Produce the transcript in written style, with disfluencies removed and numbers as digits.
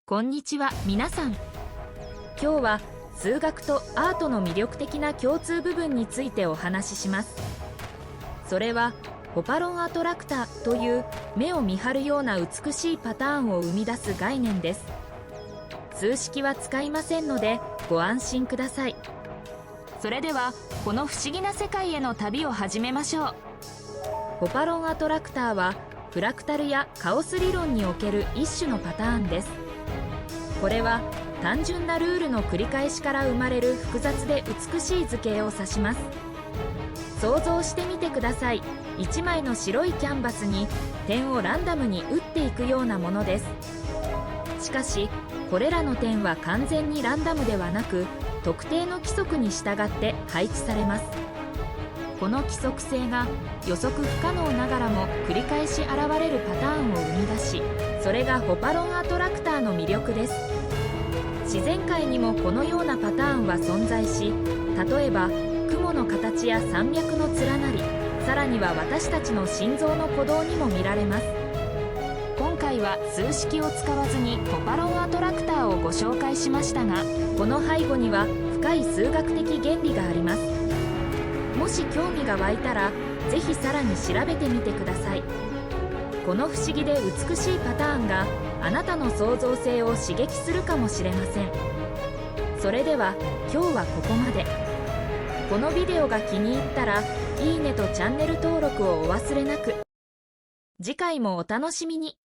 こんにちは皆さん。今日は数学とアートの魅力的な共通部分についてお話しします。それはホパロンアトラクターという目を見張るような美しいパターンを生み出す概念です。数式は使いませんのでご安心ください。それではこの不思議な世界への旅を始めましょう。ホパロンアトラクターはフラクタルやカオス理論における一種のパターンです。これは単純なルールの繰り返しから生まれる複雑で美しい図形を指します。想像してみてください。1枚の白いキャンバスに点をランダムに打っていくようなものです。しかしこれらの点は完全にランダムではなく、特定の規則に従って配置されます。この規則性が予測不可能ながらも繰り返し現れるパターンを生み出し、それがホパロンアトラクターの魅力です。自然界にもこのようなパターンは存在し、例えば雲の形や山脈の連なり、さらには私たちの心臓の鼓動にも見られます。今回は数式を使わずにホパロンアトラクターをご紹介しましたが、この背後には深い数学的原理があります。もし興味が湧いたらぜひさらに調べてみてください。この不思議で美しいパターンがあなたの創造性を刺激するかもしれません。それでは今日はここまで。このビデオが気に入ったらいいねとチャンネル登録をお忘れなく。次回もお楽しみに。